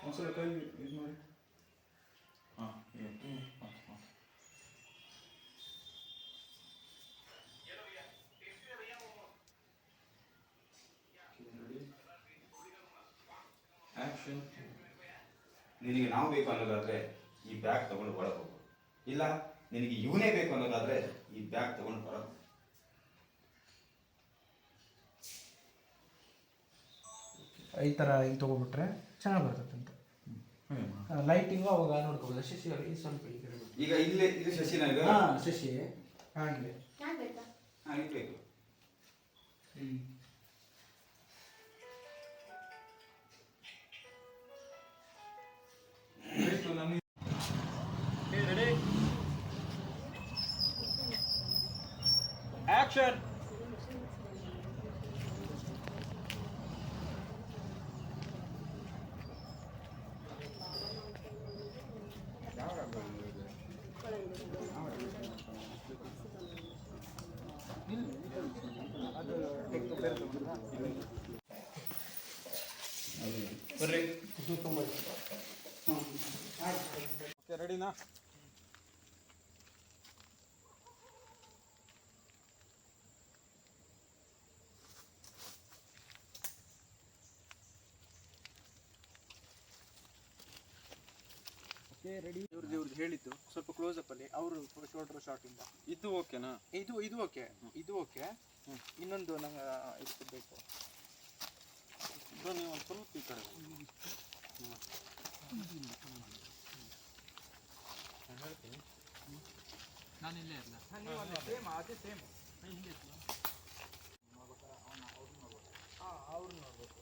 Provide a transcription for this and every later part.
ಒಂದ್ಸಲ ಕೈ ಇದು ಮಾಡಿ. ಹಾಂ ಆ್ಯಕ್ಷನ್. ನಿನಗೆ ನಾವು ಬೇಕು ಅನ್ನೋದಾದರೆ ಈ ಬ್ಯಾಗ್ ತಗೊಂಡು ಒಳಗೆ ಹೋಗು, ಇಲ್ಲ ನಿನಗೆ ಇವನೇ ಬೇಕು ಅನ್ನೋದಾದರೆ ಈ ಬ್ಯಾಗ್ ತಗೊಂಡು ಹೊರಗೆ. ಈ ಥರ ಹಿಂಗೆ ತೊಗೊಬಿಟ್ರೆ ಚೆನ್ನಾಗಿ ಬರ್ತದೆ ಅಂತ. ಲೈಟಿಂಗು ಅವಾಗ ನೋಡ್ಕೋಬೋದು. ಶಶಿ ಅವರು ಈ ಸ್ವಲ್ಪ ಈಗ ಇಲ್ಲೇ ಇದು ಶಶಿ ನನಗೆ. ಹಾಂ ಶಶಿ ಹಾಗೆ ಹಾಂ ಇರಬೇಕು. Ready action. ಬರ್ರಿ. ಓಕೆ ರೆಡಿನಾ? ರೆಡಿ. ಇವ್ರದ್ದು ಹೇಳಿದ್ದು ಸ್ವಲ್ಪ ಕ್ಲೋಸ್ ಅಪ್ ಅಲ್ಲಿ ಅವರು ಶೋಲ್ಡರ್ ಶಾರ್ಟ್ ಇಂದ ಇದು ಓಕೆನಾ? ಇದು ಓಕೆ, ಇದು ಓಕೆ. ಇನ್ನೊಂದು ನಂಗೆ ಇದು ಬೇಕು. ನೀವು ಒಂದು ಸ್ವಲ್ಪ ಈ ಕಡೆ ಹೇಳ್ತೀನಿ. ನಾನು ಇಲ್ಲೇ ಇರಲ್ಲ. ಸೇಮ್ ಅದೇ ಸೇಮ್ ಅವ್ರು ನೋಡ್ಬೇಕು.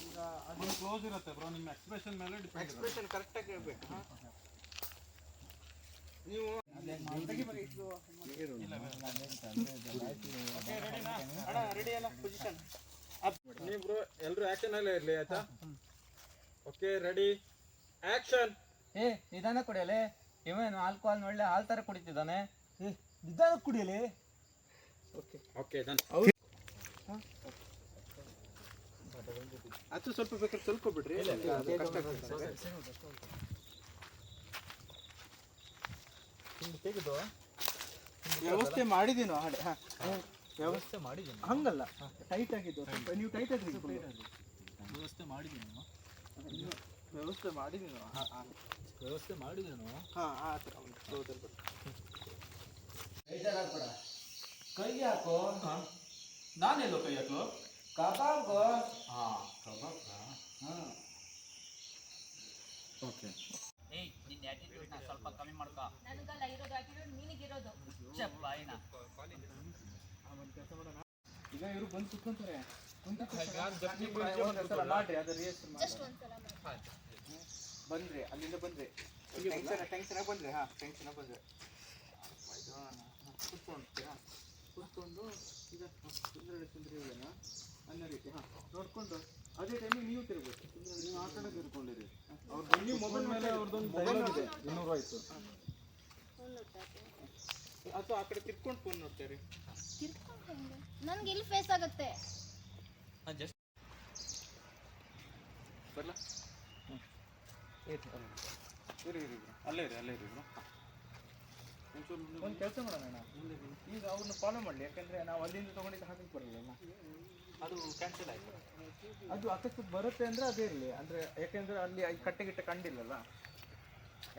ಈಗ ಅದು ಕ್ಲೋಸ್ ಇರುತ್ತೆ ಬ್ರೋ, ನಿಮ್ಮ ಎಕ್ಸ್ಪ್ರೆಷನ್ ಮೇಲೆ ಡಿಪೆಂಡ್. ಎಕ್ಸ್ಪ್ರೆಷನ್ ಕರೆಕ್ಟಾಗಿ ಇರಬೇಕು. ನೀವು ರೆಡಿ ಅಲ್ಲ ಪೊಸಿಷನ್. ನೀವು ಬ್ರೋ ಎಲ್ಲರೂ ಆ್ಯಕ್ಷನ್ ಅಲ್ಲೇ ಇರಲಿ ಆಯ್ತಾ? Okay ready action. ನಿಧಾನ ಕುಡಿಯಲೆ. ಇವೇನು ಆಲ್ಕೋಹಾಲ್ ಒಳ್ಳೆ ಹಾಲ್ ತರ ಕುಡಿತಿದ್ದಾನೆ. ನಿಧಾನ ಕುಡಿಯಲಿ. Okay okay done. ಅದು ಸ್ವಲ್ಪ ಬೇಕಾದ್ರೆ ಸ್ವಲ್ಪ ಬಿಡ್ರಿ. ತೆಗೆದು ವ್ಯವಸ್ಥೆ ಮಾಡಿದೀನೋ ಹಾಡೆ. ವ್ಯವಸ್ಥೆ ಮಾಡಿದ್ದೀನಿ ಹಂಗಲ್ಲ, ಟೈಟ್ ಆಗಿದ್ದು ಸ್ವಲ್ಪ. ನೀವು ಟೈಟ್ ಆಗಿ ವ್ಯವಸ್ಥೆ ಮಾಡಿದ್ದೀನಿ. ವ್ಯವಸ್ಥೆ ಮಾಡಿದೀನೋ ವ್ಯವಸ್ಥೆ ಮಾಡಿದೀನೋ. ಹಾಂ ಆ ಥರ ಒಂದು ಕ್ಲೋಸಲ್ಲಿ ಬರ್ತದೆ. ಕೈ ಹಾಕೋ. ನಾನೆಲ್ಲೋ ಕೈ ಹಾಕೋ? ಕಬಾಬ್. ಹಾಂ ಕಬಾಬ್. ಹಾಂ ಓಕೆ. ಏಯ್ ನಿನ್ನ ಆಟಿಟ್ಯೂಡ್ನ ಸ್ವಲ್ಪ ಕಮ್ಮಿ ಮಾಡ್ಕೋ. ನನಗಲ್ಲ ಇರೋದು ಆಟಿಟ್ಯೂಡ್, ನಿನಗಿರೋದು ಚಪ್ಪಾಯಿನ. ಈಗ ಇವರು ಬಂದು ಕುತ್ಕೊಂತಾರೆ. ಮಾಡ್ರಿ ಅದು ರಿಹರ್ಸಲ್ ಬಂದ್ರಿ, ಅಲ್ಲಿಂದ ಬಂದ್ರಿ. ಟೆನ್ಷನ್ ಬಂದ್ರಿ. ಹಾಂ ಟೆನ್ಷನ್ ಬಂದ್ರೆ ಕುತ್ಕೊಂಡ್ತೀರಾ? ಕುತ್ಕೊಂಡು ಈಗ ಸುಂದರ ಇದೆಯಾ ಅನ್ನೋ ರೀತಿ. ಹಾಂ ನೋಡ್ಕೊಂಡು ಅದೇ ಟೈಮಿಗೆ ನೀವು ತಿರ್ಬೇಕು. ನೀವು ಆ ಕಡೆ ತಿರ್ಕೊಂಡಿರಿ. ಅವ್ರದ್ದು ನೀವು ಮೊಬೈಲ್ ಮೇಲೆ ಅವ್ರದ್ದೊಂದು ಡೈಲಾಗ್ ಇದೆ 200 ಆಯಿತು. ಅಥವಾ ಆ ಕಡೆ ತಿರ್ಕೊಂಡು ಫೋನ್ ನೋಡ್ತೀರಿ. ನನ್ಗೆ ಇಲ್ಲಿ ಫೇಸ್ ಆಗುತ್ತೆ. ಬರಲ್ಲ. ಇರಿ ಅಲ್ಲೇ ಇರಿ ಬ್ರೋ. ಒಂದು ಕೆಲಸ ಮಾಡೋಣ, ಈಗ ಅವ್ರನ್ನ ಫಾಲೋ ಮಾಡಲಿ. ಯಾಕಂದರೆ ನಾವು ಅಲ್ಲಿಂದ ತೊಗೊಂಡಿದ್ದು ಹಾಕಕ್ಕೆ ಬರಲಿಲ್ಲ, ಅದು ಕ್ಯಾನ್ಸಲ್ ಆಯಿತು. ಅದು ಅಕಸ್ಮಾತ್ ಬರುತ್ತೆ ಅಂದರೆ ಅದೇ ಇರಲಿ. ಅಂದರೆ ಯಾಕೆಂದರೆ ಅಲ್ಲಿ ಕಟ್ಟೆಗಿಟ್ಟ ಕಂಡಿಲ್ಲಲ್ಲ.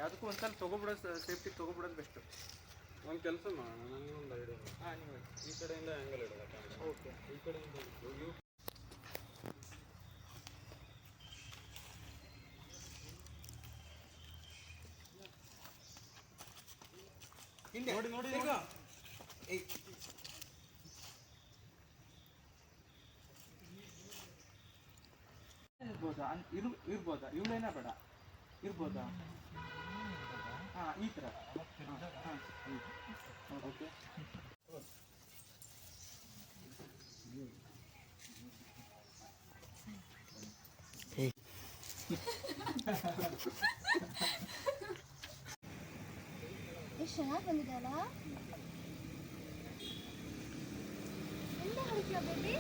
ಯಾವುದಕ್ಕೂ ಒಂದು ಸಲ ತೊಗೊಬಿಡೋದು, ಸೇಫ್ಟಿ ತೊಗೊಬಿಡೋದು ಬೆಸ್ಟು. ಒಂದು ಕೆಲಸ ಮಾಡೋಣ, ನನಗೆ ಒಂದು ಐಡಿಯಾ. ಹಾಂ ನೀವು ಈ ಕಡೆಯಿಂದ ಆ್ಯಂಗಲ್ ಇಡೋಲ್ಲ. ಓಕೆ. ಈ ಕಡೆಯಿಂದ ನೋಡಿ ಈಗ ಇರ್ಬೋದಾ? ಇರ್ಬೋದಾ? ಇವಳೇನ ಬೇಡ ಇರ್ಬೋದಾ? ಹಾಂ ಈ ಥರ. ಹಾಂ ಓಕೆ. ಎಷ್ಟು ಚೆನ್ನಾಗಿ ಬಂದಿದೆಯಲ್ಲ. ಎಲ್ಲ ಹೊಡಿತೀಯ ಬೇಬಿ?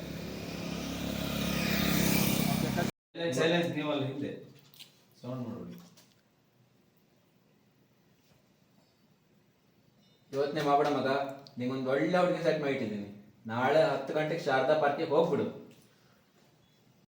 ಸೈಲೆನ್ಸ್ ನೀವಲ್ಲ ಹಿಂದೆ. ಸೌಂಡ್ ಮಾಡ್ಬಿಡಿ. ಯೋಚನೆ ಮಾಡ್ಬೇಡ ಮಗ, ನಿಂಗೊಂದು ಒಳ್ಳೆ ಹುಡುಗಿ ಸೆಟ್ ಮಾಡಿಟ್ಟಿದ್ದೀನಿ. ನಾಳೆ 10 ಗಂಟೆಗೆ ಶಾರದಾ ಪಾರ್ಕಿಗೆ ಹೋಗ್ಬಿಡು.